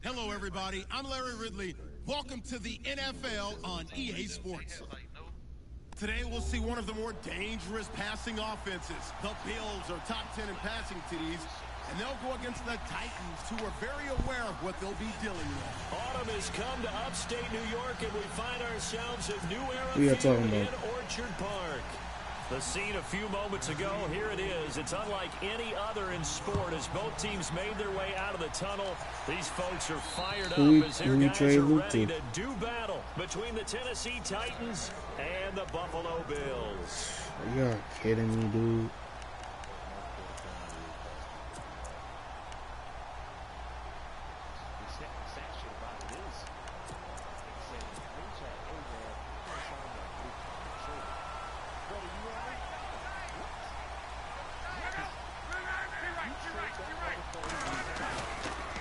Hello, everybody. I'm Larry Ridley. Welcome to the NFL on EA Sports. Today, we'll see one of the more dangerous passing offenses. The Bills are top 10 in passing TDs, and they'll go against the Titans, who are very aware of what they'll be dealing with. Autumn has come to upstate New York, and we find ourselves at New Era Field in Orchard Park. The scene a few moments ago, here it is. It's unlike any other in sport as both teams made their way out of the tunnel. These folks are fired up as their guys are ready to do battle between the Tennessee Titans and the Buffalo Bills. Are you kidding me, dude?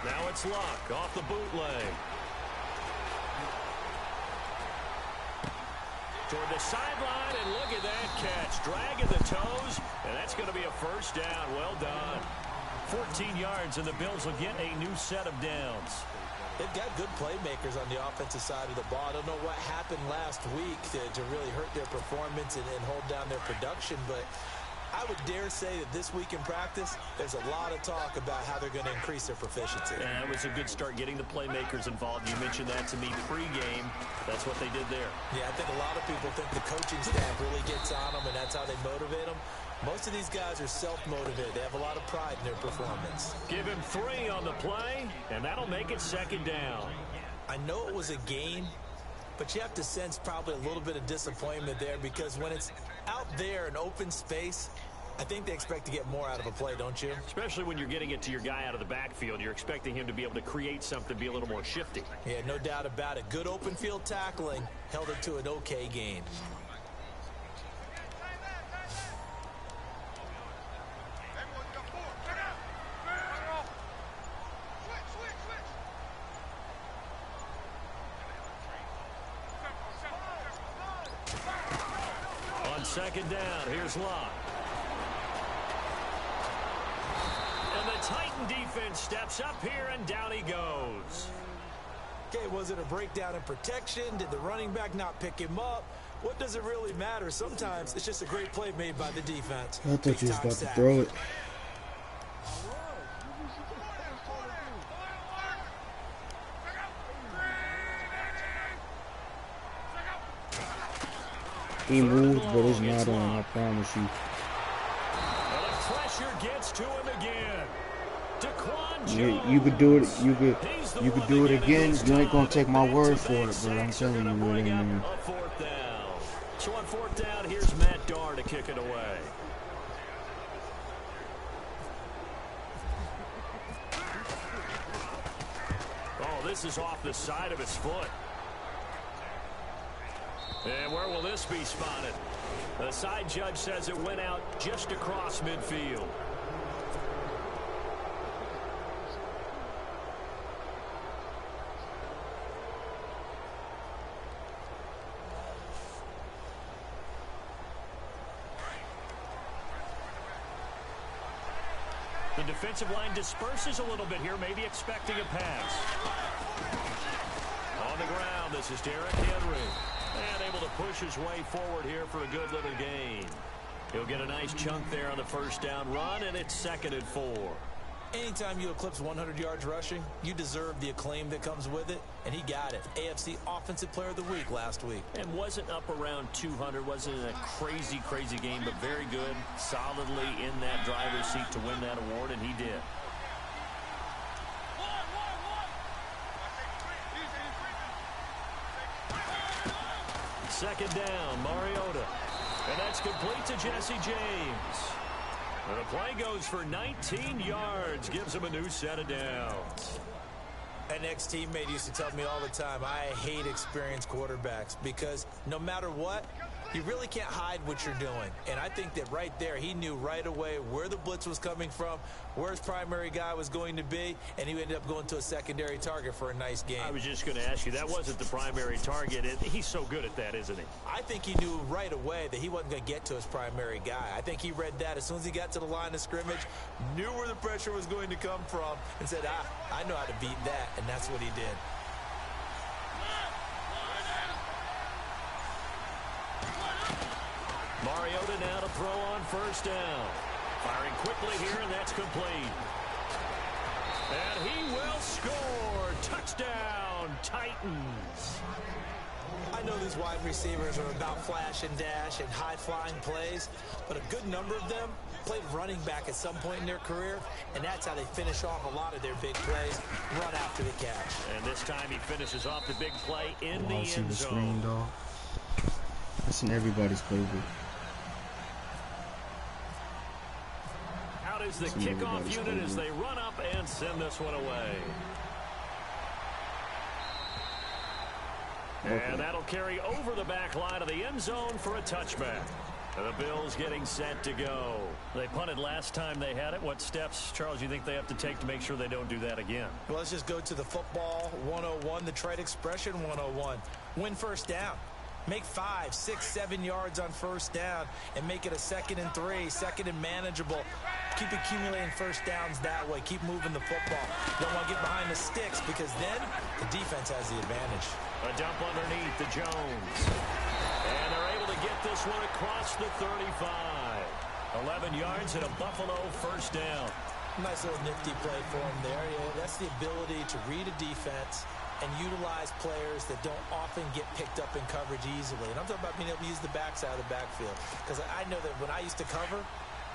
Now it's Luck off the bootleg. Toward the sideline, and look at that catch. Dragging the toes, and that's going to be a first down. Well done. 14 yards, and the Bills will get a new set of downs. They've got good playmakers on the offensive side of the ball. I don't know what happened last week to really hurt their performance and hold down their production, but I would dare say that this week in practice, there's a lot of talk about how they're going to increase their proficiency. Yeah, it was a good start getting the playmakers involved. You mentioned that to me pregame. That's what they did there. Yeah, I think a lot of people think the coaching staff really gets on them, and that's how they motivate them. Most of these guys are self-motivated. They have a lot of pride in their performance. Give him 3 on the play, and that'll make it second down. I know it was a gain, but you have to sense probably a little bit of disappointment there because when it's out there in open space, I think they expect to get more out of a play, don't you? Especially when you're getting it to your guy out of the backfield. You're expecting him to be able to create something, be a little more shifty. Yeah, no doubt about it. Good open field tackling held it to an okay gain. On second down, here's Luck. And the Titan defense steps up here, and down he goes. Okay, was it a breakdown in protection? Did the running back not pick him up? What does it really matter? Sometimes it's just a great play made by the defense. I thought you was about to throw it. He moved, but it's not on, I promise you. And the pressure gets to him again. Yeah, you could do it. You could do it again. You ain't gonna take my word for it, but I'm telling you, it ain't, man. So on fourth down, here's Matt Darr to kick it away. Oh, this is off the side of his foot. And where will this be spotted? The side judge says it went out just across midfield. The defensive line disperses a little bit here, maybe expecting a pass. On the ground, this is Derrick Henry. And able to push his way forward here for a good little gain. He'll get a nice chunk there on the first down run, and it's 2nd and 4. Anytime you eclipse 100 yards rushing, you deserve the acclaim that comes with it, and he got it. AFC Offensive Player of the Week last week. And wasn't up around 200, wasn't a crazy game, but very good, solidly in that driver's seat to win that award, and he did. Second down, Mariota. And that's complete to Jesse James. And the play goes for 19 yards, gives him a new set of downs. An ex-teammate used to tell me all the time, I hate experienced quarterbacks because no matter what, you really can't hide what you're doing. And I think that right there, he knew right away where the blitz was coming from, where his primary guy was going to be, and he ended up going to a secondary target for a nice game. I was just going to ask you, that wasn't the primary target. He's so good at that, isn't he? I think he knew right away that he wasn't going to get to his primary guy. I think he read that as soon as he got to the line of scrimmage, knew where the pressure was going to come from, and said, I know how to beat that, and that's what he did. Mariota now to throw on first down. Firing quickly here, and that's complete. And he will score. Touchdown, Titans. I know these wide receivers are about flash and dash and high-flying plays, but a good number of them played running back at some point in their career, and that's how they finish off a lot of their big plays, run after the catch. And this time he finishes off the big play in the end zone. Screen, dog. That's in everybody's playbook. Out is the kickoff unit as they run up and send this one away. And that'll carry over the back line of the end zone for a touchback. And the Bills getting set to go. They punted last time they had it. What steps, Charles, you think they have to take to make sure they don't do that again? Well, let's just go to the football 101, the trade expression 101. Win first down. Make 5, 6, 7 yards on first down and make it a 2nd and 3, 2nd and manageable. Keep accumulating first downs that way. Keep moving the football. You don't want to get behind the sticks because then the defense has the advantage. A dump underneath to Jones. And they're able to get this one across the 35. 11 yards and a Buffalo first down. Nice little nifty play for him there. Yeah, that's the ability to read a defense and utilize players that don't often get picked up in coverage easily. And I'm talking about being able to use the backside of the backfield. Because I know that when I used to cover,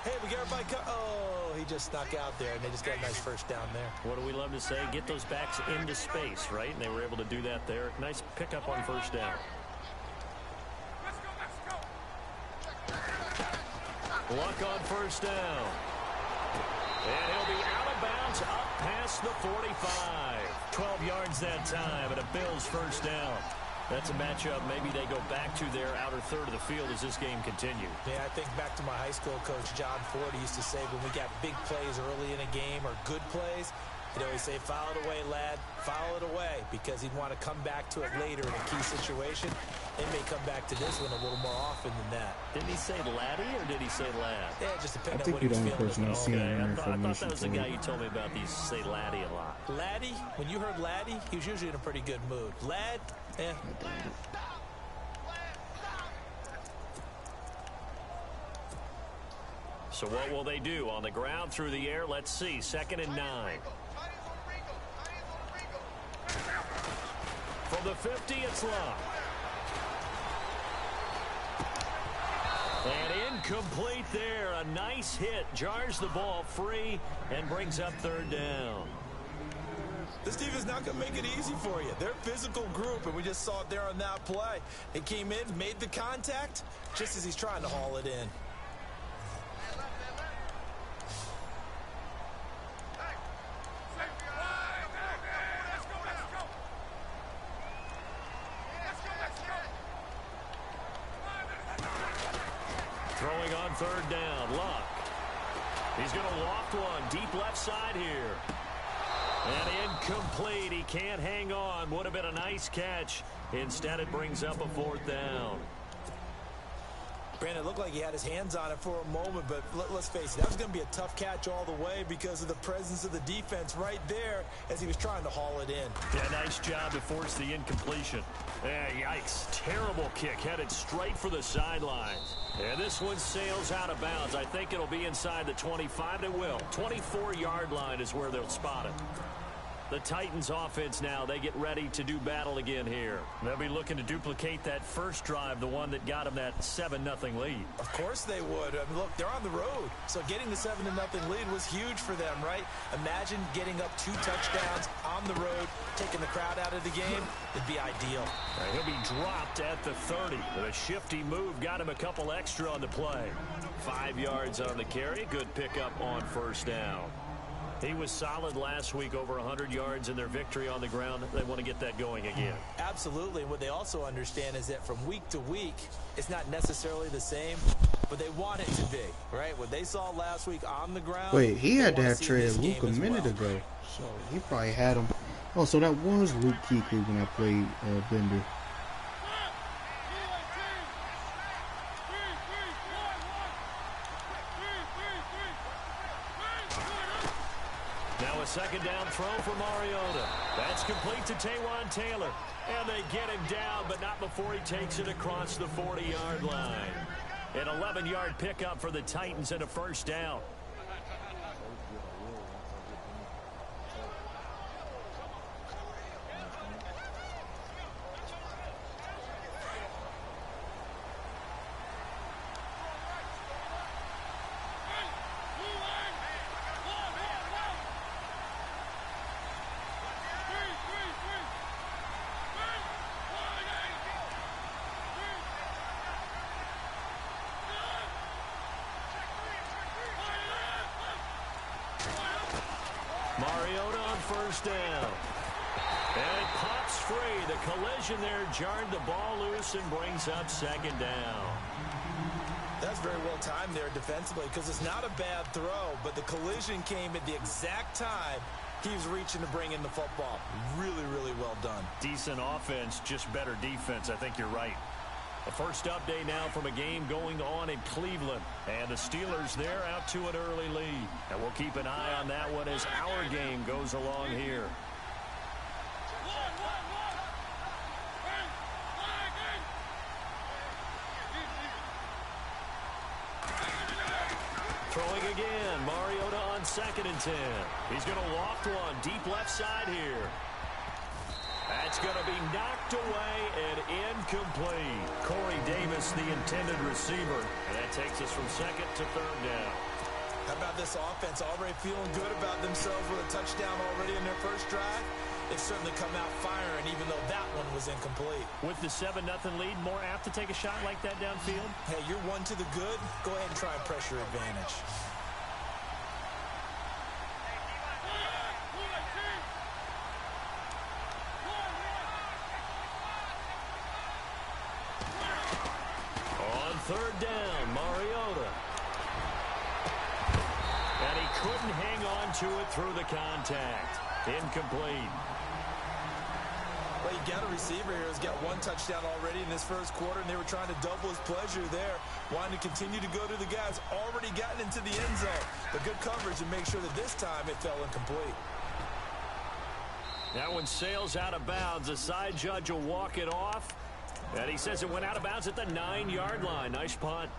hey, we got everybody oh, he just snuck out there, and they just got a nice first down there. What do we love to say? Get those backs into space, right? And they were able to do that there. Nice pickup on first down. Luck on first down. And he'll be out of bounds up past the 45. 12 yards that time, and a Bills first down. That's a matchup maybe they go back to their outer third of the field as this game continues. Yeah, I think back to my high school coach, John Ford. He used to say when we got big plays early in a game or good plays, he'd always say, file it away, lad, file it away, because he'd want to come back to it later in a key situation. They may come back to this one a little more often than that. Didn't he say laddie or did he say lad? Yeah, just depending on what he was feeling. I think you're the only person I've seen in I thought that was the guy you told me about. He used to say laddie a lot. Laddie, when you heard laddie, he was usually in a pretty good mood. Lad, eh. So what will they do? On the ground, through the air, let's see. 2nd and 9. From the 50, it's Love. And incomplete there. A nice hit. Jars the ball free and brings up 3rd down. This defense is not going to make it easy for you. They're a physical group, and we just saw it there on that play. It came in, made the contact, just as he's trying to haul it in. Throwing on 3rd down, Luck. He's going to loft one deep left side here. And incomplete. He can't hang on. Would have been a nice catch. Instead, it brings up a 4th down. Brandon, it looked like he had his hands on it for a moment, but let's face it, that was going to be a tough catch all the way because of the presence of the defense right there as he was trying to haul it in. Yeah, nice job to force the incompletion. Yikes. Terrible kick headed straight for the sidelines. And this one sails out of bounds. I think it'll be inside the 25. It will. 24-yard line is where they'll spot it. The Titans offense now, they get ready to do battle again here. They'll be looking to duplicate that first drive, the one that got them that 7-0 lead. Of course they would. I mean, look, they're on the road. So getting the 7-0 lead was huge for them, right? Imagine getting up 2 touchdowns on the road, taking the crowd out of the game. It'd be ideal. He'll be dropped at the 30. A shifty move got him a couple extra on the play. 5 yards on the carry. Good pickup on first down. He was solid last week, over 100 yards in their victory on the ground. They want to get that going again. Absolutely. What they also understand is that from week to week, it's not necessarily the same, but they want it to be, right? What they saw last week on the ground. Wait, he had that trade Luke a minute ago. So he probably had him. Oh, so that was Luke Kuechly when I played Bender. Now a second down throw for Mariota. That's complete to Taywan Taylor. And they get him down, but not before he takes it across the 40-yard line. An 11-yard pickup for the Titans and a first down. Mariota on first down. And it pops free. The collision there jarred the ball loose and brings up second down. That's very well timed there defensively because it's not a bad throw, but the collision came at the exact time he was reaching to bring in the football. Really, really well done. Decent offense, just better defense. I think you're right. The first update now from a game going on in Cleveland. And the Steelers, they're out to an early lead. And we'll keep an eye on that one as our game goes along here. Throwing again, Mariota on 2nd and 10. He's going to loft one deep left side here. That's going to be knocked away and incomplete. Corey Davis, the intended receiver. And that takes us from 2nd to 3rd down. How about this offense already feeling good about themselves with a touchdown already in their first drive? They've certainly come out firing, even though that one was incomplete. With the 7-0 lead, more apt to take a shot like that downfield? Hey, you're one to the good. Go ahead and try and pressure advantage. On 3rd down, Mariota. And he couldn't hang on to it through the contact. Incomplete. Well, you got a receiver here who's got one touchdown already in this first quarter, and they were trying to double his pleasure there, wanting to continue to go to the guys already gotten into the end zone. But good coverage and make sure that this time it fell incomplete. That one sails out of bounds. The side judge will walk it off. And he says it went out of bounds at the 9-yard line. Nice punt.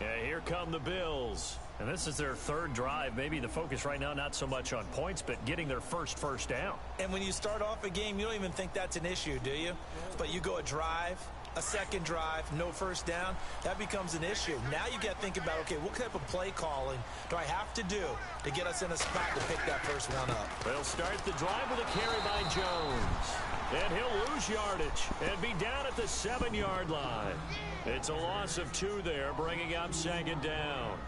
Yeah, here come the Bills. And this is their 3rd drive. Maybe the focus right now not so much on points, but getting their first down. And when you start off a game, you don't even think that's an issue, do you? But you go a drive, a second drive, no first down, that becomes an issue. Now you got to think about, okay, what type of play calling do I have to do to get us in a spot to pick that first one up? They'll start the drive with a carry by Jones. And he'll lose yardage and be down at the 7-yard line. It's a loss of 2 there, bringing up 2nd down.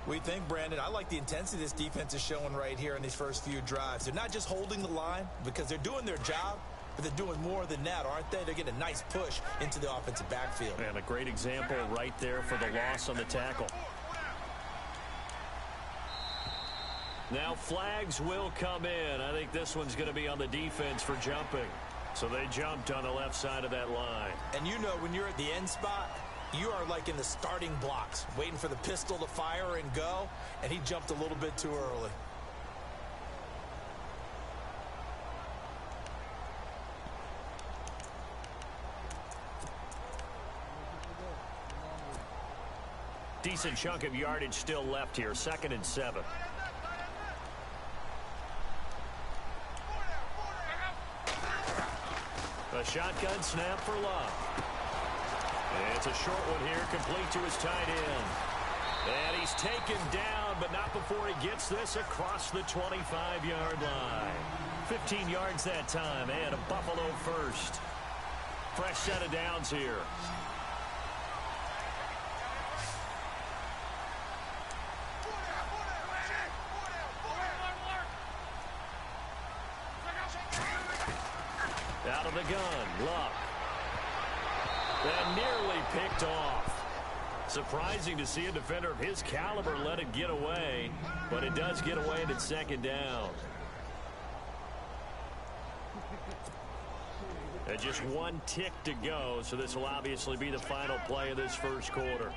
We think, Brandon, I like the intensity this defense is showing right here in these first few drives. They're not just holding the line because they're doing their job, but they're doing more than that, aren't they? They're getting a nice push into the offensive backfield. And a great example right there for the loss on the tackle. Now flags will come in. I think this one's going to be on the defense for jumping. So they jumped on the left side of that line. And you know when you're at the end spot, you are like in the starting blocks, waiting for the pistol to fire and go, and he jumped a little bit too early. Decent chunk of yardage still left here, 2nd and 7. A shotgun snap for Love. And it's a short one here, complete to his tight end. And he's taken down, but not before he gets this across the 25-yard line. 15 yards that time, and a Buffalo first. Fresh set of downs here. the gun, Luck. And nearly picked off. Surprising to see a defender of his caliber let it get away, but it does get away and it's second down. And just one tick to go, so this will obviously be the final play of this first quarter.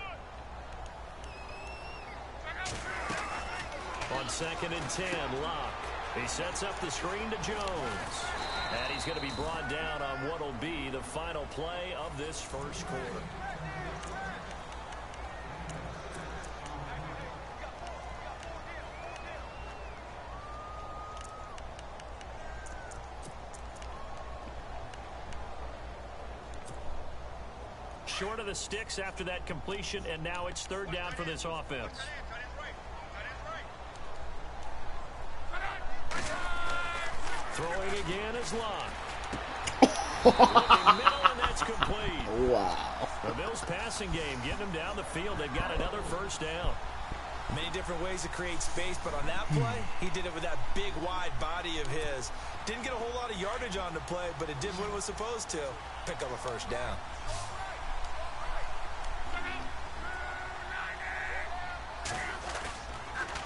On 2nd and 10, Luck. He sets up the screen to Jones. And he's going to be brought down on what will be the final play of this first quarter. Short of the sticks after that completion, and now it's third down for this offense. Throwing again is Luck. Looking middle, and that's complete. Wow. The Bills passing game getting them down the field. They've got another first down. Many different ways to create space, but on that play, he did it with that big, wide body of his. Didn't get a whole lot of yardage on the play, but it did what it was supposed to. Pick up a first down.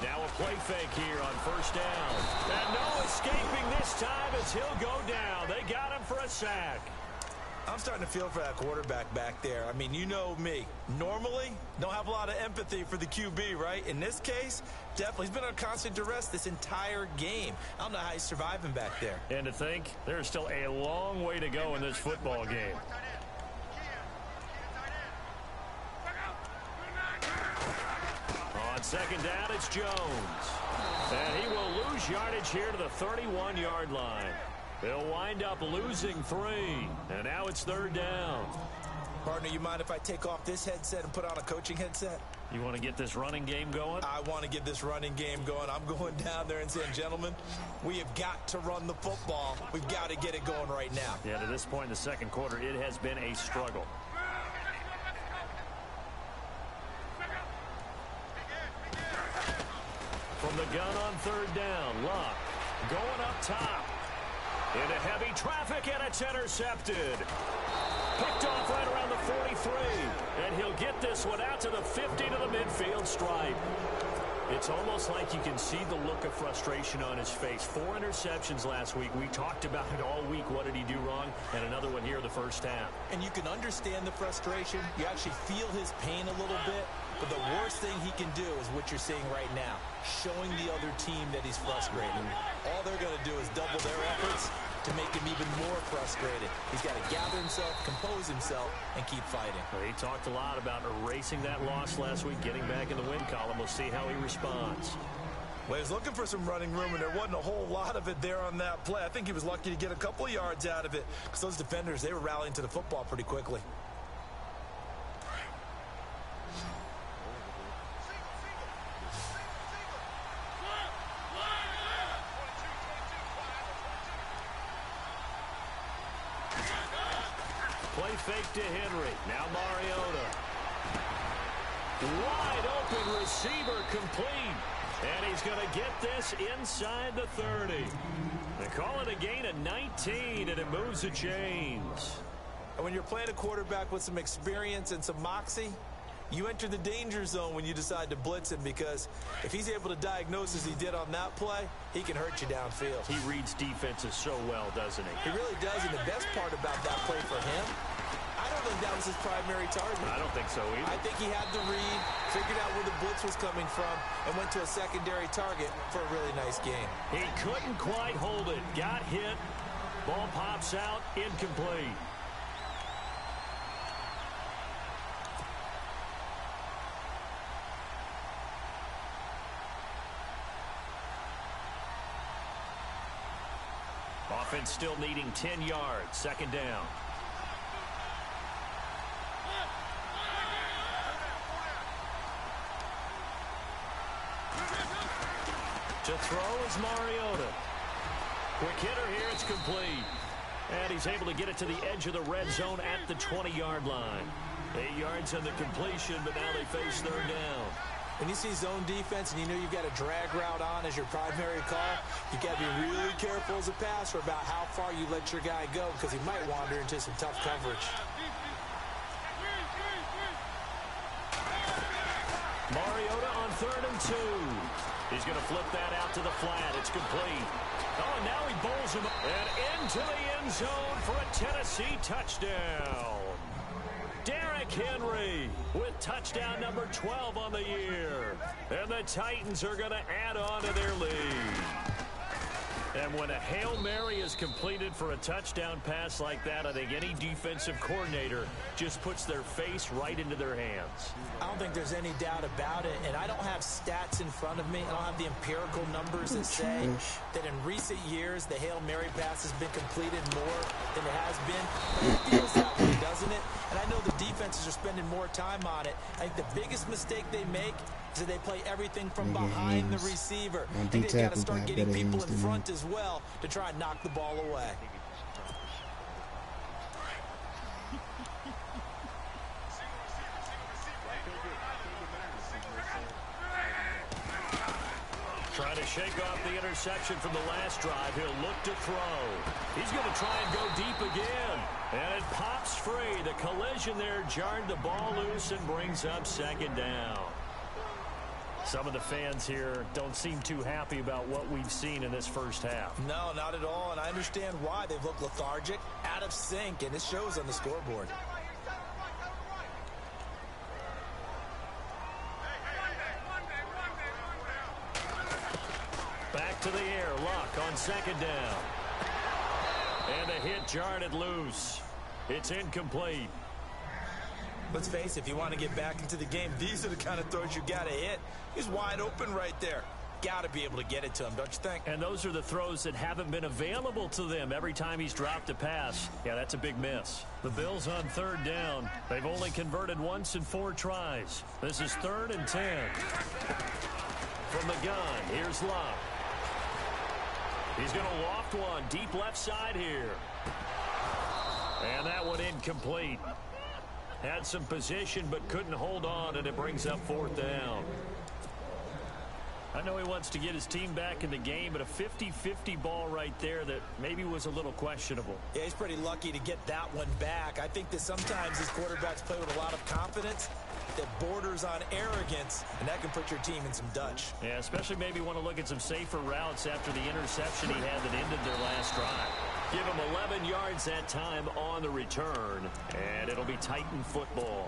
Now a play fake here on first down. And no escaping this time as he'll go down. They got him for a sack. I'm starting to feel for that quarterback back there. I mean, you know me. Normally, don't have a lot of empathy for the QB, right? In this case, definitely. He's been on constant duress this entire game. I don't know how he's surviving back there. And to think, there's still a long way to go in this football game. On second down, it's Jones. And he will lose yardage here to the 31-yard line. They'll wind up losing 3. And now it's third down. Partner, you mind if I take off this headset and put on a coaching headset? You want to get this running game going? I want to get this running game going. I'm going down there and saying, gentlemen, we have got to run the football. We've got to get it going right now. Yeah, to this point in the second quarter, it has been a struggle. From the gun on third down, Luck going up top. Into heavy traffic, and it's intercepted. Picked off right around the 43. And he'll get this one out to the 50 to the midfield stripe. It's almost like you can see the look of frustration on his face. 4 interceptions last week. We talked about it all week. What did he do wrong? And another one here in the first half. And you can understand the frustration. You actually feel his pain a little bit. But the worst thing he can do is what you're seeing right now, showing the other team that he's frustrated. All they're going to do is double their efforts to make him even more frustrated. He's got to gather himself, compose himself, and keep fighting. Well, he talked a lot about erasing that loss last week, getting back in the win column. We'll see how he responds. Well, he was looking for some running room, and there wasn't a whole lot of it there on that play. I think he was lucky to get a couple of yards out of it because those defenders, they were rallying to the football pretty quickly. Play fake to Henry. Now Mariota. Wide open receiver complete. And he's going to get this inside the 30. They call it a gain of 19, and it moves the chains. And when you're playing a quarterback with some experience and some moxie, you enter the danger zone when you decide to blitz him, because if he's able to diagnose as he did on that play, he can hurt you downfield. He reads defenses so well, doesn't he? He really does, and the best part about that play for him, I don't think that was his primary target. I don't think so either. I think he had the read, figured out where the blitz was coming from, and went to a secondary target for a really nice game. He couldn't quite hold it. Got hit. Ball pops out. Incomplete. Offense still needing 10 yards. Second down. To throw is Mariota. Quick hitter here. It's complete. And he's able to get it to the edge of the red zone at the 20-yard line. 8 yards on the completion, but now they face third down. When you see zone defense and you know you've got a drag route on as your primary call, you got to be really careful as a passer about how far you let your guy go because he might wander into some tough coverage. Mariota on 3rd and 2. He's going to flip that out to the flat. It's complete. Oh, and now he bowls him and into the end zone for a Tennessee touchdown. Derrick Henry with touchdown number 12 on the year. And the Titans are going to add on to their lead. And when a Hail Mary is completed for a touchdown pass like that, I think any defensive coordinator just puts their face right into their hands. I don't think there's any doubt about it, and I don't have stats in front of me. I don't have the empirical numbers that say that in recent years the Hail Mary pass has been completed more than it has been. But it feels that way, doesn't it? And I know the defenses are spending more time on it. I think the biggest mistake they make is that they play everything from behind the receiver. I think they've got to start getting people in front as well to try and knock the ball away. Trying to shake off the interception from the last drive. He'll look to throw. He's going to try and go deep again. And it pops free. The collision there jarred the ball loose and brings up 2nd down. Some of the fans here don't seem too happy about what we've seen in this first half. No, not at all, and I understand why. They've looked lethargic, out of sync, and it shows on the scoreboard. Back to the air, Luck on 2nd down. And a hit jarred it loose. It's incomplete. Let's face it, if you want to get back into the game, these are the kind of throws you got to hit. He's wide open right there. Got to be able to get it to him, don't you think? And those are the throws that haven't been available to them every time he's dropped a pass. Yeah, that's a big miss. The Bills on 3rd down. They've only converted once in 4 tries. This is 3rd and 10. From the gun, here's Luck. He's going to loft one deep left side here. And that one incomplete. Had some position but couldn't hold on, and it brings up 4th down. I know he wants to get his team back in the game, but a 50-50 ball right there that maybe was a little questionable. Yeah, he's pretty lucky to get that one back. I think that sometimes these quarterbacks play with a lot of confidence that borders on arrogance, and that can put your team in some Dutch. Yeah, especially maybe want to look at some safer routes after the interception he had that ended their last drive. Give him 11 yards that time on the return, and it'll be Titan football.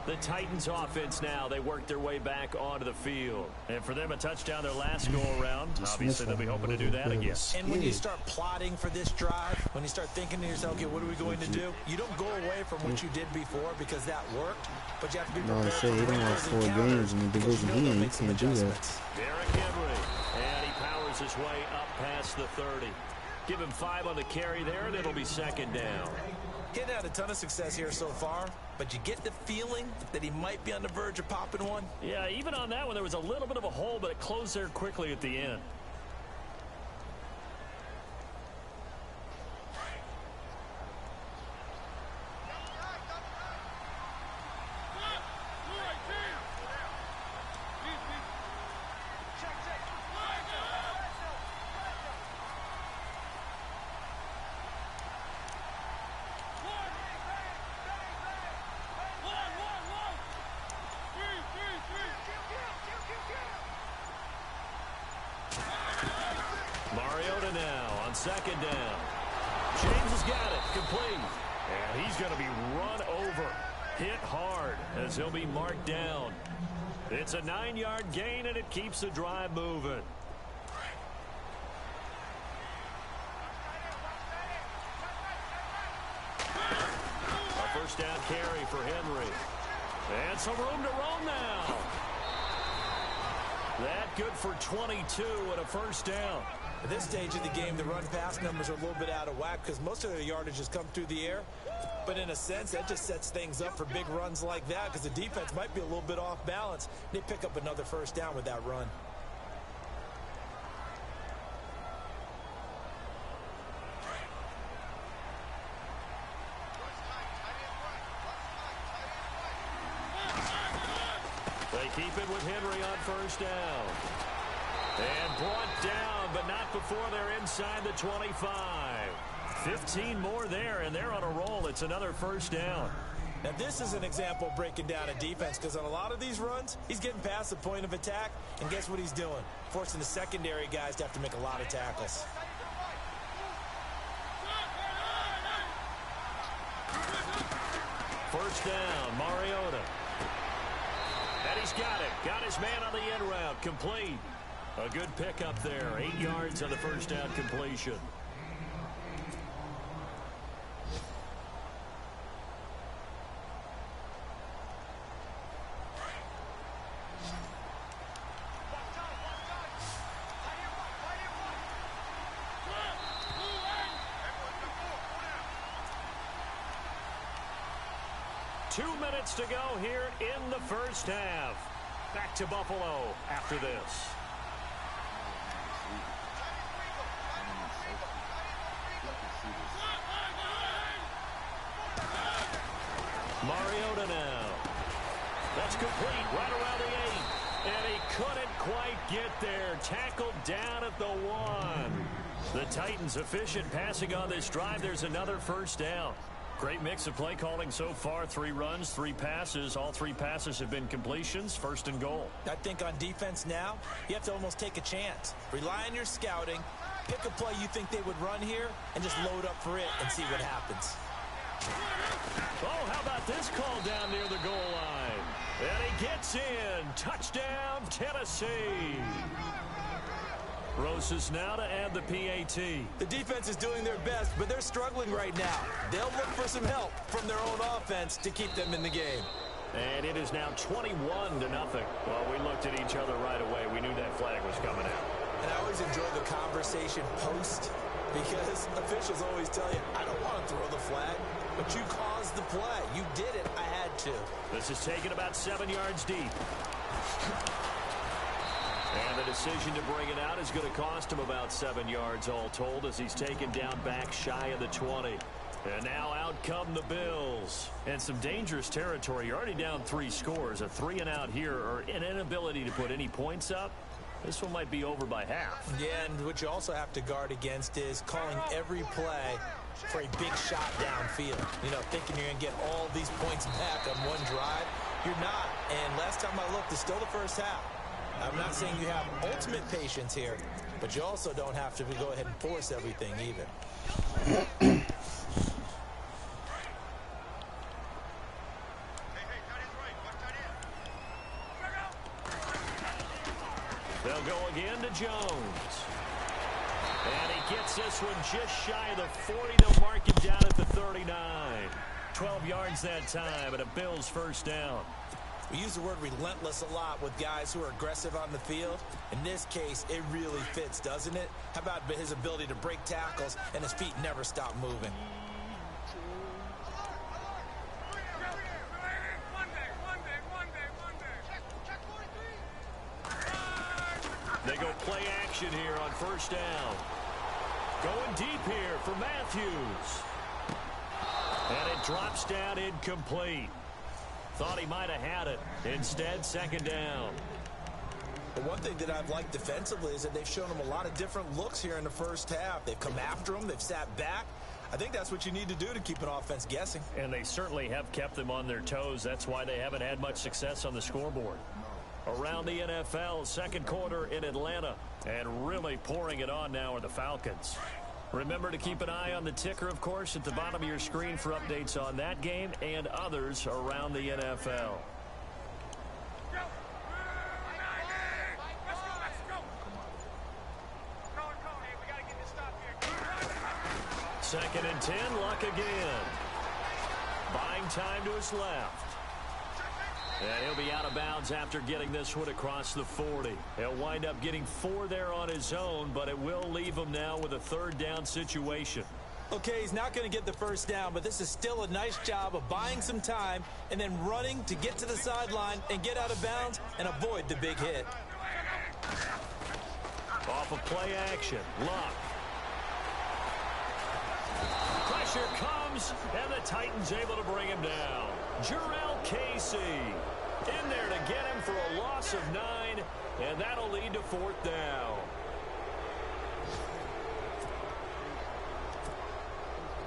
The Titans offense now, they work their way back onto the field. And for them, a touchdown their last go-around. Obviously, they'll be hoping to do that again. And when you start plotting for this drive, when you start thinking to yourself, okay, what are we going to do? You don't go away from what you did before because that worked, but you have to be prepared for he don't have 4 games in the division. He can't do that. Derrick Henry, and he powers his way up past the 30. Give him 5 on the carry there, and it'll be 2nd down. Getting had a ton of success here so far, but you get the feeling that he might be on the verge of popping one. Yeah, even on that one, there was a little bit of a hole, but it closed there quickly at the end. Mariota now on 2nd down. James has got it, complete. And he's going to be run over, hit hard as he'll be marked down. It's a 9-yard gain, and it keeps the drive moving. A 1st down carry for Henry. And some room to roam now. That good for 22 and a 1st down. At this stage of the game, the run-pass numbers are a little bit out of whack because most of their yardage has come through the air. But in a sense, that just sets things up for big runs like that because the defense might be a little bit off balance. They pick up another 1st down with that run. They keep it with Henry on first down. And brought down, but not before they're inside the 25. 15 more there, and they're on a roll. It's another first down. Now, this is an example of breaking down a defense, because on a lot of these runs, he's getting past the point of attack, and guess what he's doing? Forcing the secondary guys to have to make a lot of tackles. First down, Mariota. And he's got it. Got his man on the end route. Complete. A good pickup there. 8 yards on the first down completion. Two minutes to go here in the first half. Back to Buffalo after this. Mariota now. That's complete right around the 8. And he couldn't quite get there. Tackled down at the 1. The Titans efficient passing on this drive. There's another first down. Great mix of play calling so far. 3 runs, 3 passes. All 3 passes have been completions. First and goal. I think on defense now, you have to almost take a chance. Rely on your scouting. Pick a play you think they would run here and just load up for it and see what happens. Oh, how about this call down near the goal line? And he gets in. Touchdown, Tennessee. Rosas now to add the PAT. The defense is doing their best, but they're struggling right now. They'll look for some help from their own offense to keep them in the game. And it is now 21-0. Well, we looked at each other right away. We knew that flag was coming out. And I always enjoy the conversation post, because officials always tell you, I don't want to throw the flag, but you caused the play. You did it. I had to. This is taken about 7 yards deep. And the decision to bring it out is going to cost him about 7 yards all told, as he's taken down back shy of the 20. And now out come the Bills. And some dangerous territory. You're already down 3 scores. A 3-and-out here, or an inability to put any points up. This one might be over by half. Yeah, and what you also have to guard against is calling every play for a big shot downfield. You know, thinking you're going to get all these points back on one drive. You're not. And last time I looked, it's still the first half. I'm not saying you have ultimate patience here, but you also don't have to go ahead and force everything either. They'll go again to Jones. And he gets this one just shy of the 40. They'll mark him down at the 39. 12 yards that time, and a Bills first down. We use the word relentless a lot with guys who are aggressive on the field. In this case, it really fits, doesn't it? How about his ability to break tackles and his feet never stop moving? They go play action here on first down. Going deep here for Matthews. And it drops down incomplete. Thought he might have had it. Instead, second down. But one thing that I've liked defensively is that they've shown him a lot of different looks here in the first half. They've come after him. They've sat back. I think that's what you need to do to keep an offense guessing. And they certainly have kept them on their toes. That's why they haven't had much success on the scoreboard. Around the NFL, second quarter in Atlanta. And really pouring it on now are the Falcons. Remember to keep an eye on the ticker, of course, at the bottom of your screen for updates on that game and others around the NFL. Second and 10, Luck again. Buying time to his left. And he'll be out of bounds after getting this one across the 40. He'll wind up getting 4 there on his own, but it will leave him now with a third down situation. Okay, he's not going to get the first down, but this is still a nice job of buying some time and then running to get to the sideline and get out of bounds and avoid the big hit. Off of play action, Luck. Pressure comes, and the Titans able to bring him down. Jarrell Casey. In there to get him for a loss of 9, and that'll lead to 4th down.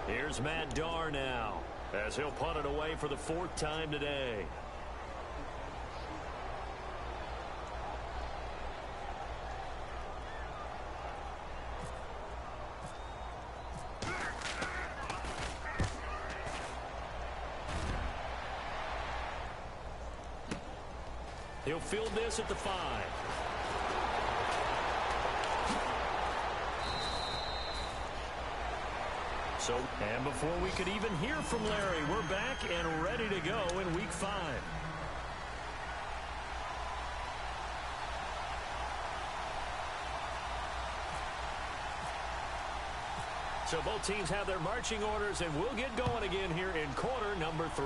Here's Matt Darr now, as he'll punt it away for the 4th time today. He'll field this at the 5. So, and before we could even hear from Larry, we're back and ready to go in Week 5. So both teams have their marching orders, and we'll get going again here in quarter number 3.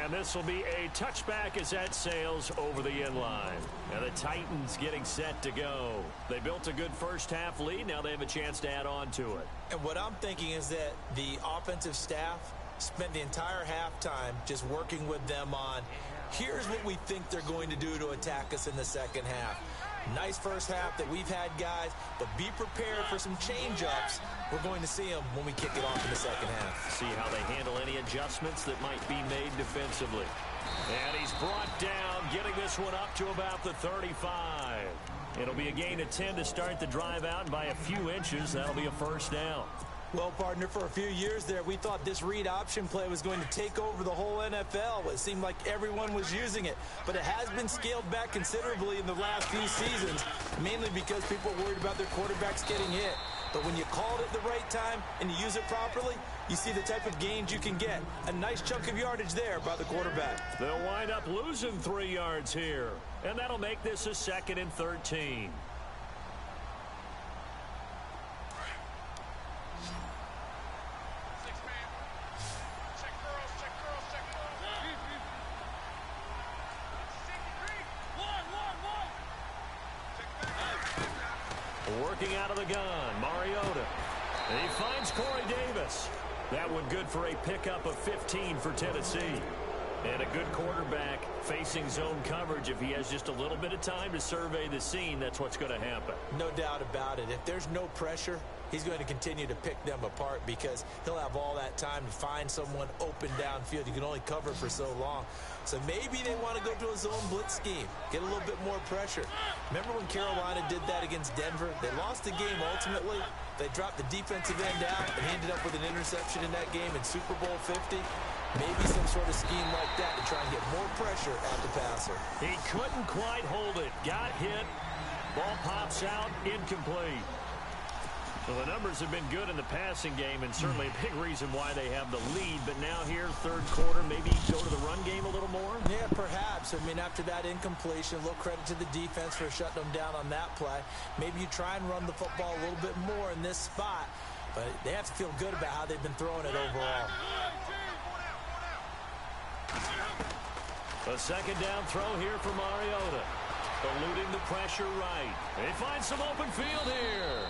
And this will be a touchback as that sails over the end line. And the Titans getting set to go. They built a good first half lead. Now they have a chance to add on to it. And what I'm thinking is that the offensive staff spent the entire halftime just working with them on, here's what we think they're going to do to attack us in the second half. Nice first half that we've had, guys, but be prepared for some change-ups. We're going to see them when we kick it off in the second half. See how they handle any adjustments that might be made defensively. And he's brought down, getting this one up to about the 35. It'll be a gain of 10 to start the drive out, and by a few inches, that'll be a first down. Well, partner, for a few years there, we thought this read option play was going to take over the whole NFL. It seemed like everyone was using it, but it has been scaled back considerably in the last few seasons, mainly because people are worried about their quarterbacks getting hit. But when you call it at the right time and you use it properly, you see the type of gains you can get. A nice chunk of yardage there by the quarterback. They'll wind up losing 3 yards here, and that'll make this a 2nd and 13. Working out of the gun, Mariota. And he finds Corey Davis. That one good for a pickup of 15 for Tennessee. And a good quarterback facing zone coverage. If he has just a little bit of time to survey the scene, that's what's going to happen. No doubt about it. If there's no pressure, he's going to continue to pick them apart because he'll have all that time to find someone open downfield. You can only cover for so long. So maybe they want to go to a zone blitz scheme, get a little bit more pressure. Remember when Carolina did that against Denver? They lost the game ultimately. They dropped the defensive end out, and he ended up with an interception in that game in Super Bowl 50. Maybe some sort of scheme like that to try and get more pressure at the passer. He couldn't quite hold it. Got hit. Ball pops out. Incomplete. Well, the numbers have been good in the passing game, and certainly a big reason why they have the lead. But now here, third quarter, maybe go to the run game a little more? Yeah, perhaps. I mean, after that incompletion, a little credit to the defense for shutting them down on that play. Maybe you try and run the football a little bit more in this spot. But they have to feel good about how they've been throwing it overall. A second down throw here for Mariota. Eluding the pressure right. They find some open field here.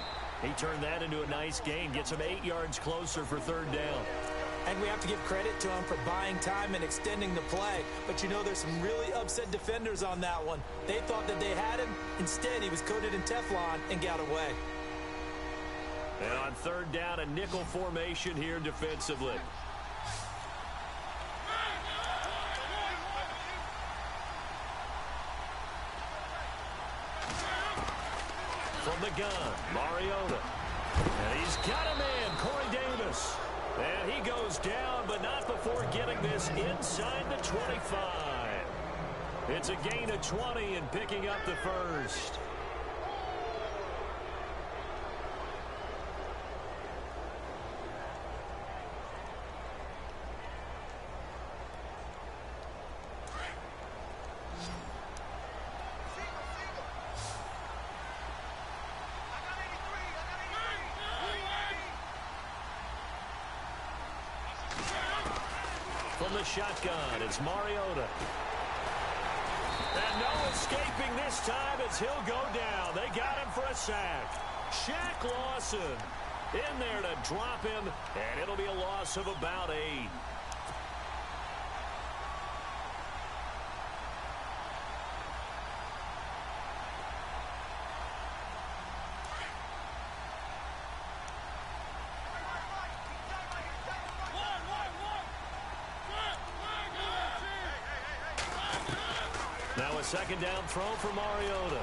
He turned that into a nice gain. Gets him 8 yards closer for third down. And we have to give credit to him for buying time and extending the play. But you know, there's some really upset defenders on that one. They thought that they had him. Instead, he was coated in Teflon and got away. And on third down, a nickel formation here defensively. From the gun, Mariota. And he's got a man, Corey Davis. And he goes down, but not before getting this inside the 25. It's a gain of 20 and picking up the first. From the shotgun, it's Mariota. And no escaping this time as he'll go down. They got him for a sack. Shaq Lawson in there to drop him, and it'll be a loss of about 8. second down throw for Mariota.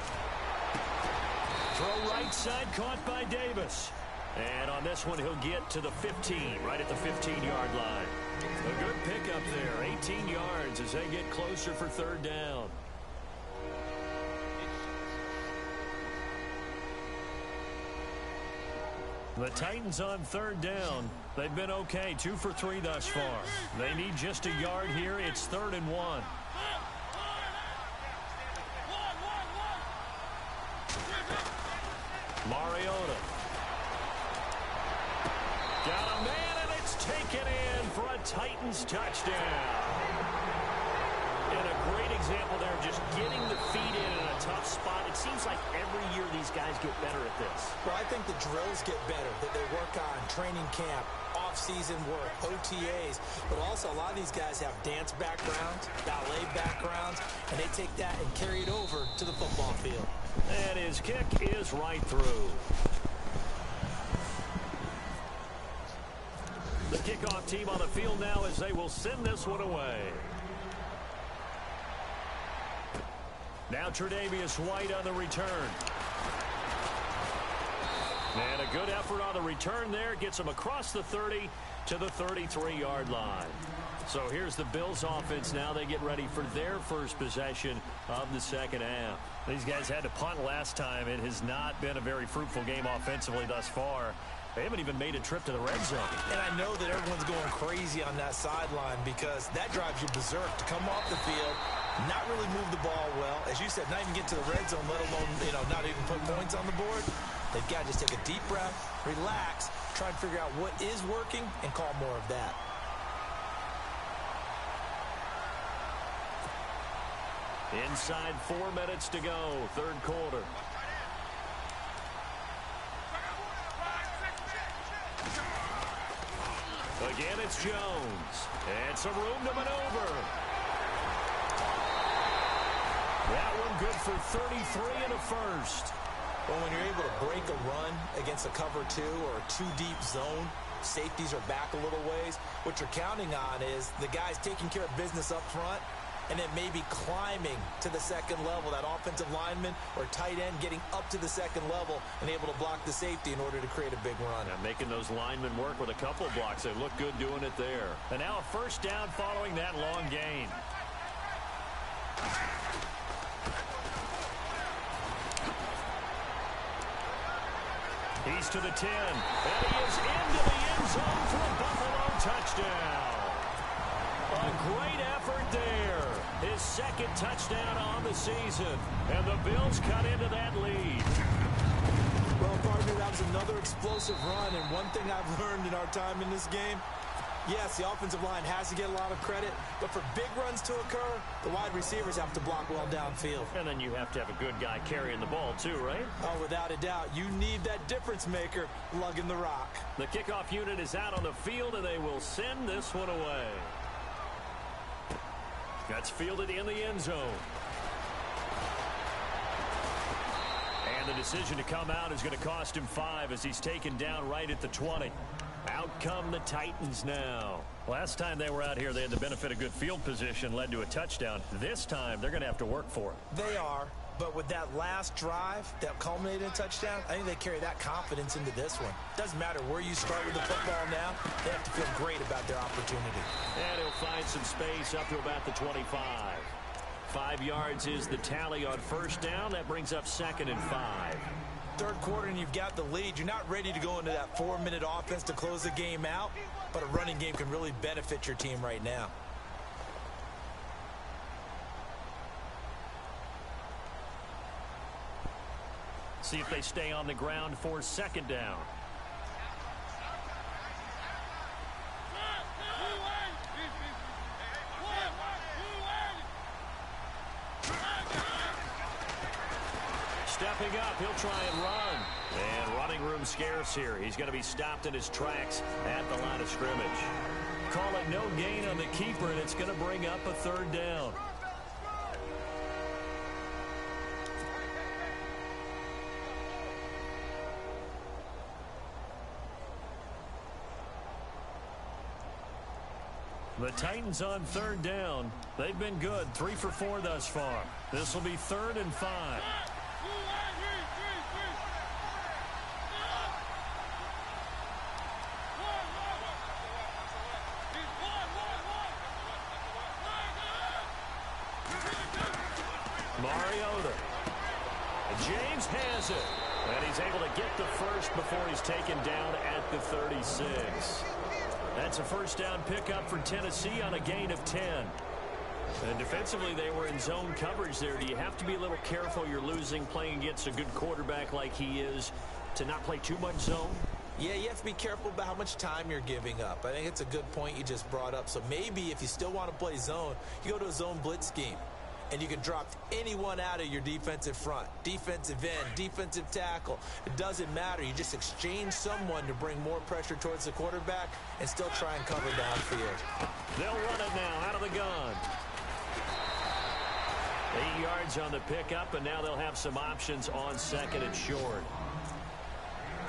Throw right side caught by Davis. And on this one, he'll get to the 15, right at the 15-yard line. A good pickup there, 18 yards as they get closer for third down. The Titans on third down. They've been okay, 2 for 3 thus far. They need just a yard here. It's 3rd and 1. Mariota. Got a man, and it's taken in for a Titans touchdown. And a great example there, just getting the feet in a tough spot. It seems like every year these guys get better at this. Well, I think the drills get better, that they work on training camp, off-season work, OTAs. But also, a lot of these guys have dance backgrounds, ballet backgrounds, and they take that and carry it over to the football field. And his kick is right through. The kickoff team on the field now as they will send this one away. Now Tre'Davious White on the return. And a good effort on the return there. Gets him across the 30 to the 33-yard line. So here's the Bills offense now. They get ready for their first possession of the second half. These guys had to punt last time. It has not been a very fruitful game offensively thus far. They haven't even made a trip to the red zone. And I know that everyone's going crazy on that sideline because that drives you berserk to come off the field, not really move the ball well. As you said, not even get to the red zone, let alone, not even put points on the board. They've got to just take a deep breath, relax, try and figure out what is working, and call more of that. Inside 4 minutes to go, third quarter. Again, it's Jones. And some room to maneuver. That one good for 33 and a first. Well, when you're able to break a run against a cover 2 or a 2-deep zone, safeties are back a little ways. What you're counting on is the guys taking care of business up front and then maybe climbing to the second level, that offensive lineman or tight end getting up to the second level and able to block the safety in order to create a big run. And making those linemen work with a couple blocks. They look good doing it there. And now a first down following that long gain. He's to the 10. And he is into the end zone for a Buffalo touchdown. A great effort there. His second touchdown on the season. And the Bills cut into that lead. Well, partner, that was another explosive run. And one thing I've learned in our time in this game, yes, the offensive line has to get a lot of credit, but for big runs to occur, the wide receivers have to block well downfield. And then you have to have a good guy carrying the ball too, right? Oh, without a doubt. You need that difference maker lugging the rock. The kickoff unit is out on the field, and they will send this one away. That's fielded in the end zone. And the decision to come out is going to cost him 5 as he's taken down right at the 20. Out come the Titans now. Last time they were out here, they had the benefit of good field position, led to a touchdown. This time, they're going to have to work for it. They are, but with that last drive that culminated in a touchdown, I think they carry that confidence into this one. Doesn't matter where you start with the football now, they have to feel great about their opportunity. And he'll find some space up to about the 25. 5 yards is the tally on first down. That brings up 2nd and 5. Third quarter and you've got the lead. You're not ready to go into that 4-minute offense to close the game out, but a running game can really benefit your team right now. See if they stay on the ground for 2nd down. Stepping up, he'll try and run. And running room scarce here. He's going to be stopped in his tracks at the line of scrimmage. Call it no gain on the keeper, and it's going to bring up a 3rd down. The Titans on third down. They've been good, 3 for 4 thus far. This will be 3rd and 5. Mariota. James has it. And he's able to get the first before he's taken down at the 36. That's a first down pickup for Tennessee on a gain of 10. And defensively, they were in zone coverage there. Do you have to be a little careful you're losing playing against a good quarterback like he is to not play too much zone? Yeah, you have to be careful about how much time you're giving up. I think it's a good point you just brought up. So maybe if you still want to play zone, you go to a zone blitz scheme. And you can drop anyone out of your defensive front, defensive end, defensive tackle. It doesn't matter. You just exchange someone to bring more pressure towards the quarterback and still try and cover downfield. They'll run it now out of the gun. 8 yards on the pickup, and now they'll have some options on 2nd and short.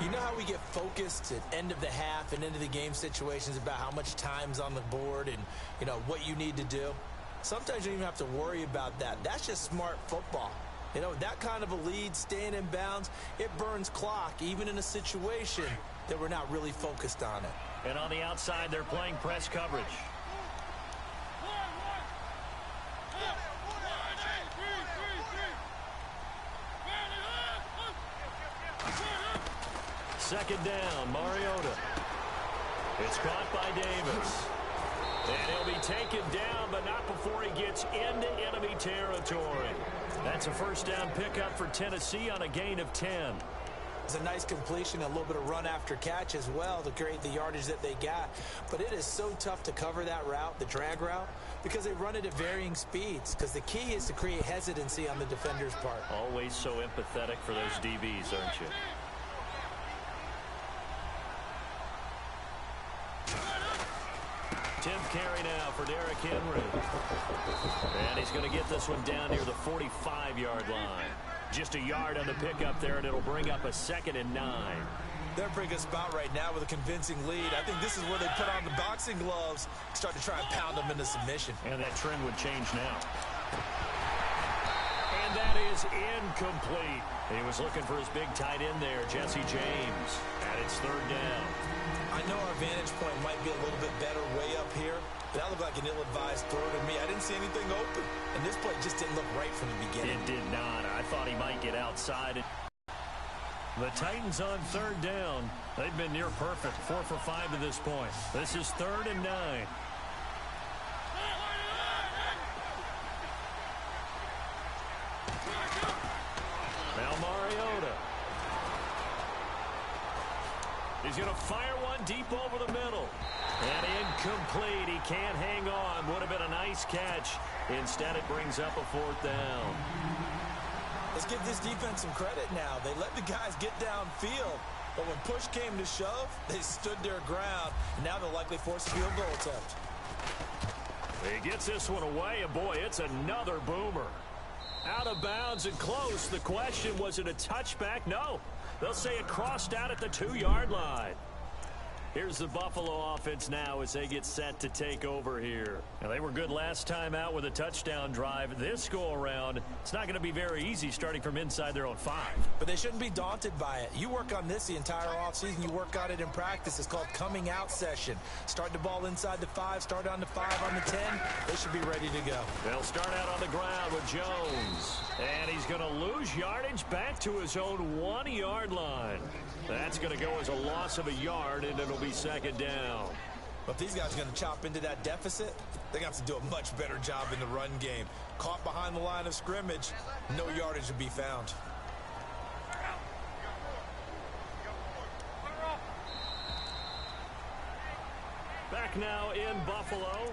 You know how we get focused at end of the half and into the game situations about how much time's on the board and, you know, what you need to do? Sometimes you don't even have to worry about that. That's just smart football. You know, that kind of a lead, staying in bounds, it burns clock, even in a situation that we're not really focused on it. And on the outside, they're playing press coverage. Second down, Mariota. It's caught by Davis. And he'll be taken down, but not before he gets into enemy territory. That's a first down pickup for Tennessee on a gain of 10. It's a nice completion, a little bit of run after catch as well to create the yardage that they got. But it is so tough to cover that route, the drag route, because they run it at varying speeds. Because the key is to create hesitancy on the defender's part. Always so empathetic for those DBs, aren't you? Tenth carry now for Derrick Henry. And he's going to get this one down near the 45-yard line. Just a yard on the pickup there, and it'll bring up a 2nd and 9. They're in a pretty good spot right now with a convincing lead. I think this is where they put on the boxing gloves, start to try and pound them into submission. And that trend would change now. And that is incomplete. He was looking for his big tight end there, Jesse James. And it's 3rd down. I know our vantage point might be a little bit better way up here, but that looked like an ill-advised throw to me. I didn't see anything open, and this play just didn't look right from the beginning. It did not. I thought he might get outside. The Titans on 3rd down. They've been near perfect, 4 for 5 to this point. This is 3rd and 9. Now Mariota. He's going to fire one deep over the middle. And incomplete. He can't hang on. Would have been a nice catch. Instead, it brings up a 4th down. Let's give this defense some credit now. They let the guys get downfield. But when push came to shove, they stood their ground. And now they'll likely force a field goal attempt. He gets this one away. And boy, it's another boomer. Out of bounds and close. The question, was it a touchback? No. They'll say it crossed out at the 2-yard line. Here's the Buffalo offense now as they get set to take over here. Now, they were good last time out with a touchdown drive. This go-around, it's not going to be very easy starting from inside their own 5. But they shouldn't be daunted by it. You work on this the entire offseason. You work on it in practice. It's called coming out session. Start the ball inside the 5, start on the 5, on the 10. They should be ready to go. They'll start out on the ground with Jones. And he's going to lose yardage back to his own 1-yard line. That's going to go as a loss of a yard, and it'll be 2nd down. But if these guys are going to chop into that deficit, they're going to have to do a much better job in the run game. Caught behind the line of scrimmage, no yardage to be found. Back now in Buffalo.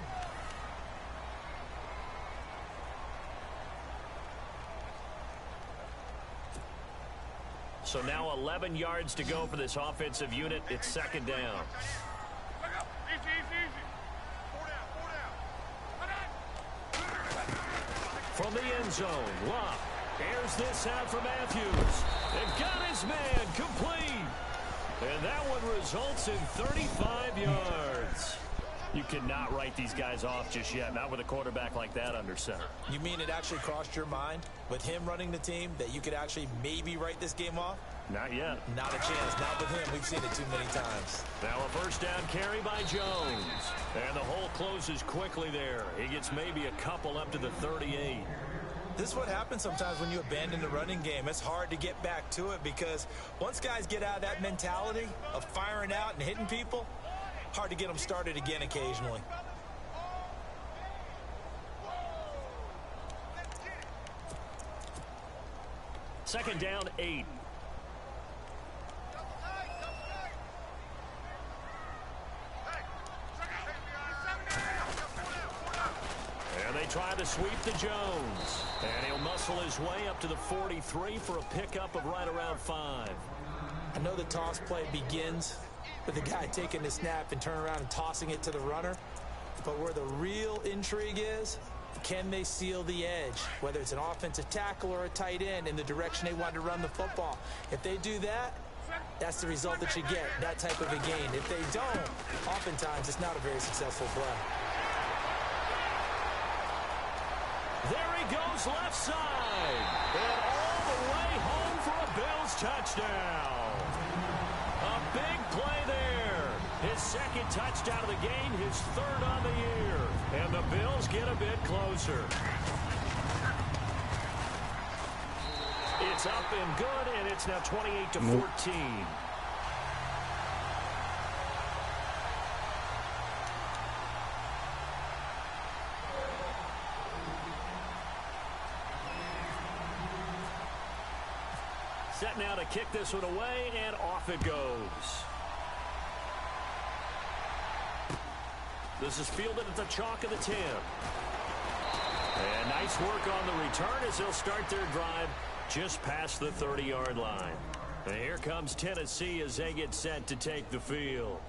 So now 11 yards to go for this offensive unit. It's 2nd down. From the end zone, Locke airs this out for Matthews. And got his man complete. And that one results in 35 yards. You cannot write these guys off just yet, not with a quarterback like that under center. You mean it actually crossed your mind with him running the team that you could actually maybe write this game off? Not yet. Not a chance. Not with him. We've seen it too many times. Now a first down carry by Jones. And the hole closes quickly there. He gets maybe a couple up to the 38. This is what happens sometimes when you abandon the running game. It's hard to get back to it because once guys get out of that mentality of firing out and hitting people, hard to get them started again occasionally. Second down, 8. And they try to sweep to Jones. And he'll muscle his way up to the 43 for a pickup of right around 5. I know the toss play begins with the guy taking the snap and turning around and tossing it to the runner. But where the real intrigue is, can they seal the edge, whether it's an offensive tackle or a tight end, in the direction they want to run the football? If they do that, that's the result that you get, that type of a gain. If they don't, oftentimes it's not a very successful play. There he goes left side. And all the way home for a Bills touchdown. A big play there. His second touchdown of the game, his third on the year. And the Bills get a bit closer. It's up and good, and it's now 28-14. Set now to kick this one away, and off it goes. This is fielded at the chalk of the 10. And nice work on the return as they'll start their drive just past the 30-yard line. And here comes Tennessee as they get set to take the field.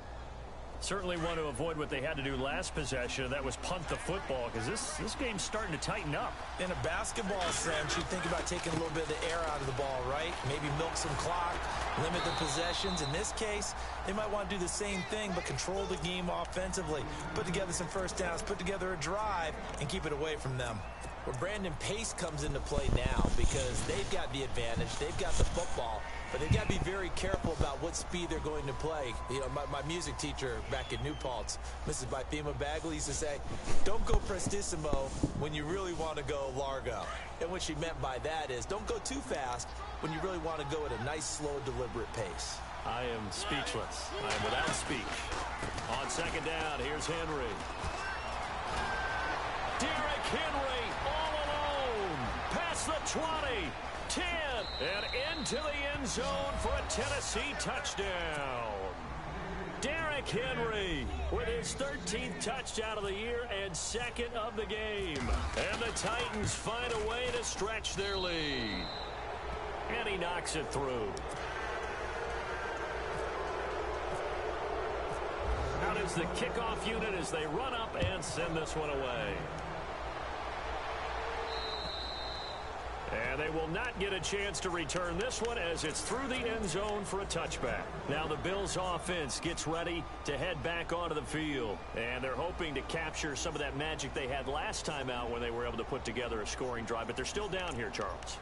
Certainly want to avoid what they had to do last possession, and that was punt the football, because this game's starting to tighten up. In a basketball sense, you think about taking a little bit of the air out of the ball, right? Maybe milk some clock, limit the possessions. In this case, they might want to do the same thing, but control the game offensively. Put together some first downs, put together a drive, and keep it away from them. Where Brandon Pace comes into play now, because they've got the advantage, they've got the football, but they've got to be very careful about what speed they're going to play. You know, my music teacher back at New Paltz, Mrs. Bythema Bagley, used to say, don't go prestissimo when you really want to go largo. And what she meant by that is, don't go too fast when you really want to go at a nice, slow, deliberate pace. I am speechless. I am without speech. On second down, here's Henry. Derrick Henry all alone. Past the 20, 10, and into the end zone for a Tennessee touchdown. Derrick Henry with his 13th touchdown of the year and second of the game. And the Titans find a way to stretch their lead. And he knocks it through. Out is the kickoff unit as they run up and send this one away. And they will not get a chance to return this one as it's through the end zone for a touchback. Now the Bills offense gets ready to head back onto the field. And they're hoping to capture some of that magic they had last time out when they were able to put together a scoring drive. But they're still down here, Charles.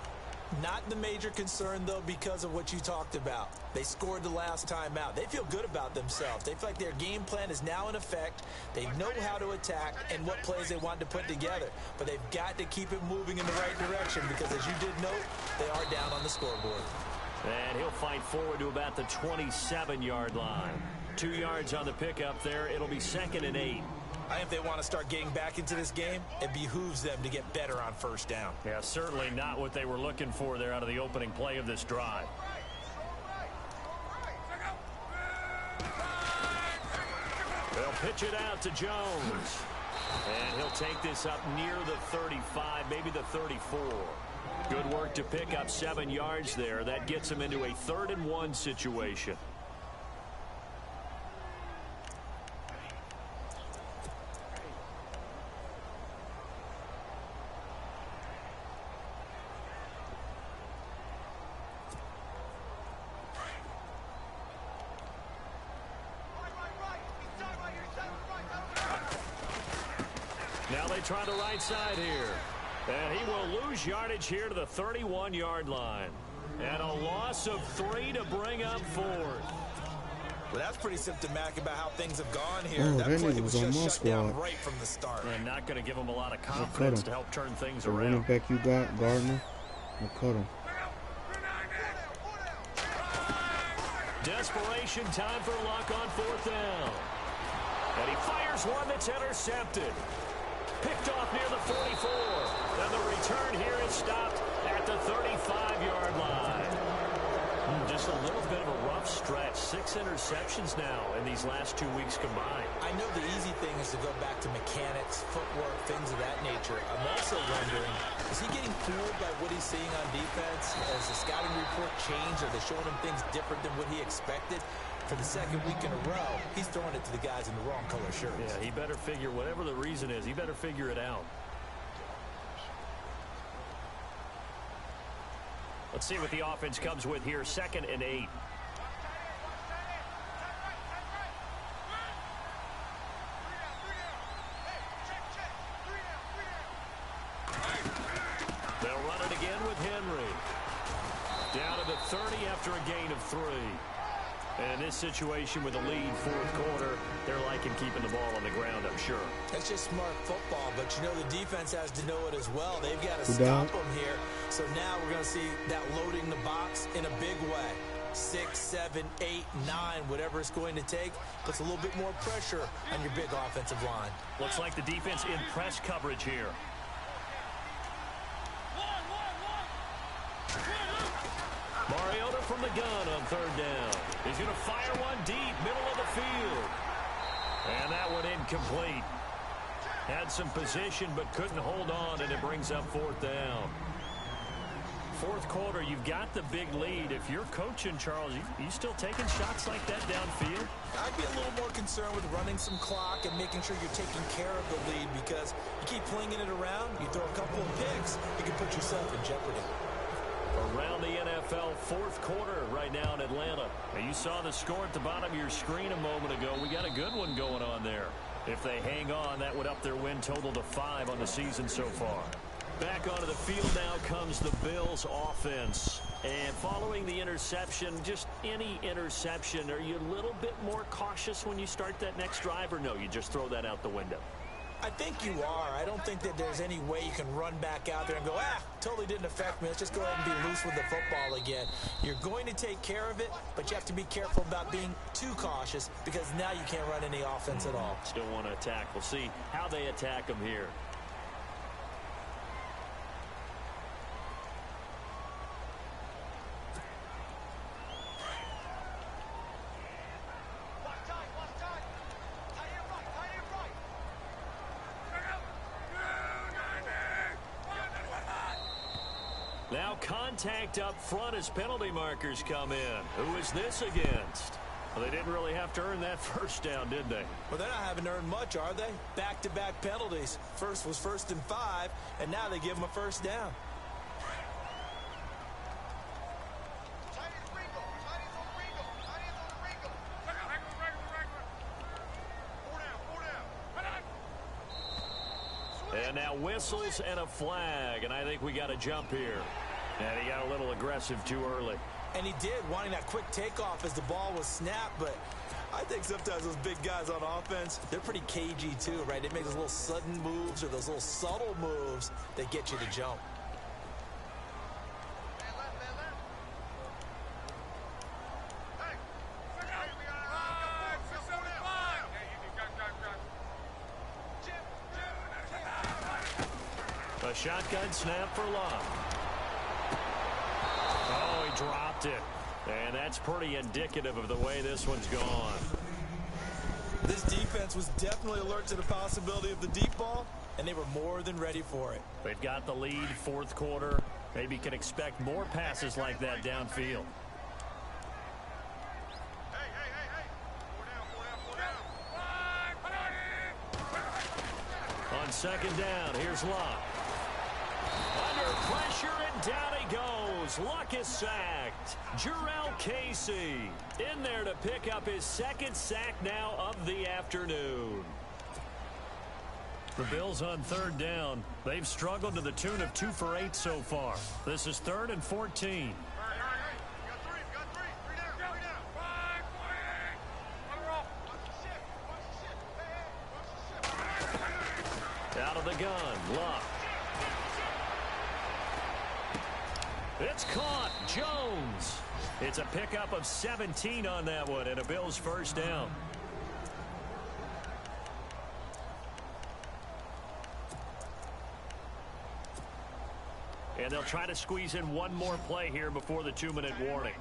Not the major concern, though, because of what you talked about. They scored the last time out. They feel good about themselves. They feel like their game plan is now in effect. They know how to attack and what plays they want to put together. But they've got to keep it moving in the right direction because, as you did note, they are down on the scoreboard. And he'll fight forward to about the 27-yard line. 2 yards on the pickup there. It'll be 2nd and 8. I think if they want to start getting back into this game, it behooves them to get better on first down. Yeah, certainly not what they were looking for there out of the opening play of this drive. They'll pitch it out to Jones. And he'll take this up near the 35, maybe the 34. Good work to pick up 7 yards there. That gets him into a 3rd and 1 situation. Now they try the right side here. And he will lose yardage here to the 31-yard line. And a loss of 3 to bring up 4th. Well, that's pretty symptomatic about how things have gone here. Oh, that play was on just shut down squad. right from the start. And not going to give him a lot of confidence to help turn things around. Running back you got, Gardner, I cut him. Desperation time for Luck on 4th down. And he fires one that's intercepted. Picked off near the 44. And the return here is stopped at the 35-yard line. Just a little bit of a rough stretch. 6 interceptions now in these last 2 weeks combined. I know the easy thing is to go back to mechanics, footwork, things of that nature. I'm also wondering, is he getting fooled by what he's seeing on defense? Has the scouting report changed? Are they showing him things different than what he expected? For the second week in a row, he's throwing it to the guys in the wrong color shirts. Yeah, he better figure, whatever the reason is, he better figure it out. Let's see what the offense comes with here. 2nd and 8. They'll run it again with Henry. Down to the 30 after a gain of 3. And in this situation with a lead 4th quarter, they're liking keeping the ball on the ground, I'm sure. That's just smart football, but you know the defense has to know it as well. They've got to stop them here. So now we're going to see that loading the box in a big way. 6, 7, 8, 9, whatever it's going to take, puts a little bit more pressure on your big offensive line. Looks like the defense in press coverage here. Mariota from the gun on 3rd down. He's going to fire one deep, middle of the field. And that one incomplete. Had some position but couldn't hold on, and it brings up 4th down. 4th quarter, you've got the big lead. If you're coaching, Charles, you still taking shots like that downfield? I'd be a little more concerned with running some clock and making sure you're taking care of the lead, because you keep flinging it around, you throw a couple of picks, you can put yourself in jeopardy. Around the NFL 4th quarter right now in Atlanta. Now you saw the score at the bottom of your screen a moment ago. We got a good one going on there. If they hang on, that would up their win total to 5 on the season so far. Back onto the field now comes the Bills offense. And following the interception, just any interception, are you a little bit more cautious when you start that next drive, or no, you just throw that out the window? I think you are. I don't think that there's any way you can run back out there and go, totally didn't affect me. Let's just go ahead and be loose with the football again. You're going to take care of it, but you have to be careful about being too cautious, because now you can't run any offense at all. Still want to attack. We'll see how they attack them here. Now contact up front as penalty markers come in. Who is this against? Well, they didn't really have to earn that 1st down, did they? Well, they're not having earned much, are they? Back-to-back penalties. First was 1st and 5, and now they give them a 1st down. And now whistles and a flag, and I think we got a jump here. And he got a little aggressive too early. And he did, wanting that quick takeoff as the ball was snapped, but I think sometimes those big guys on offense, they're pretty cagey too, right? They make those little sudden moves or those little subtle moves that get you to jump. A shotgun snap for Love. Oh, he dropped it. And that's pretty indicative of the way this one's gone. This defense was definitely alert to the possibility of the deep ball, and they were more than ready for it. They've got the lead 4th quarter. Maybe can expect more passes like that downfield. On 2nd down, here's Luck. Under pressure, and down he goes. Luck is sacked. Jarrell Casey in there to pick up his 2nd sack now of the afternoon. The Bills on third down. They've struggled to the tune of 2 for 8 so far. This is 3rd and 14. Out of the gun, Luck. It's caught. Jones. It's a pickup of 17 on that one and a Bills first down. And they'll try to squeeze in one more play here before the 2-minute warning.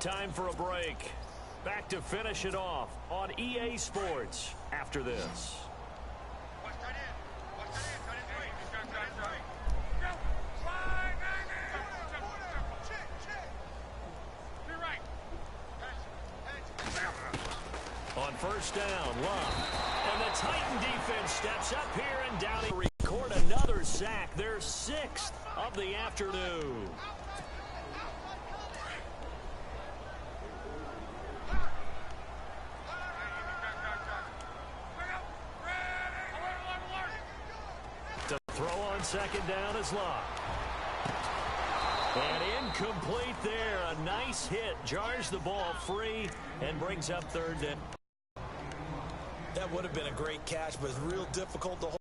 Time for a break. Back to finish it off on EA Sports after this. On first down, Luck. And the Titan defense steps up here and down. Record another sack. Their 6th of the afternoon. To throw on second down is Luck. And incomplete there. A nice hit. Jars the ball free and brings up 3rd down. That would have been a great catch, but it's real difficult to hold.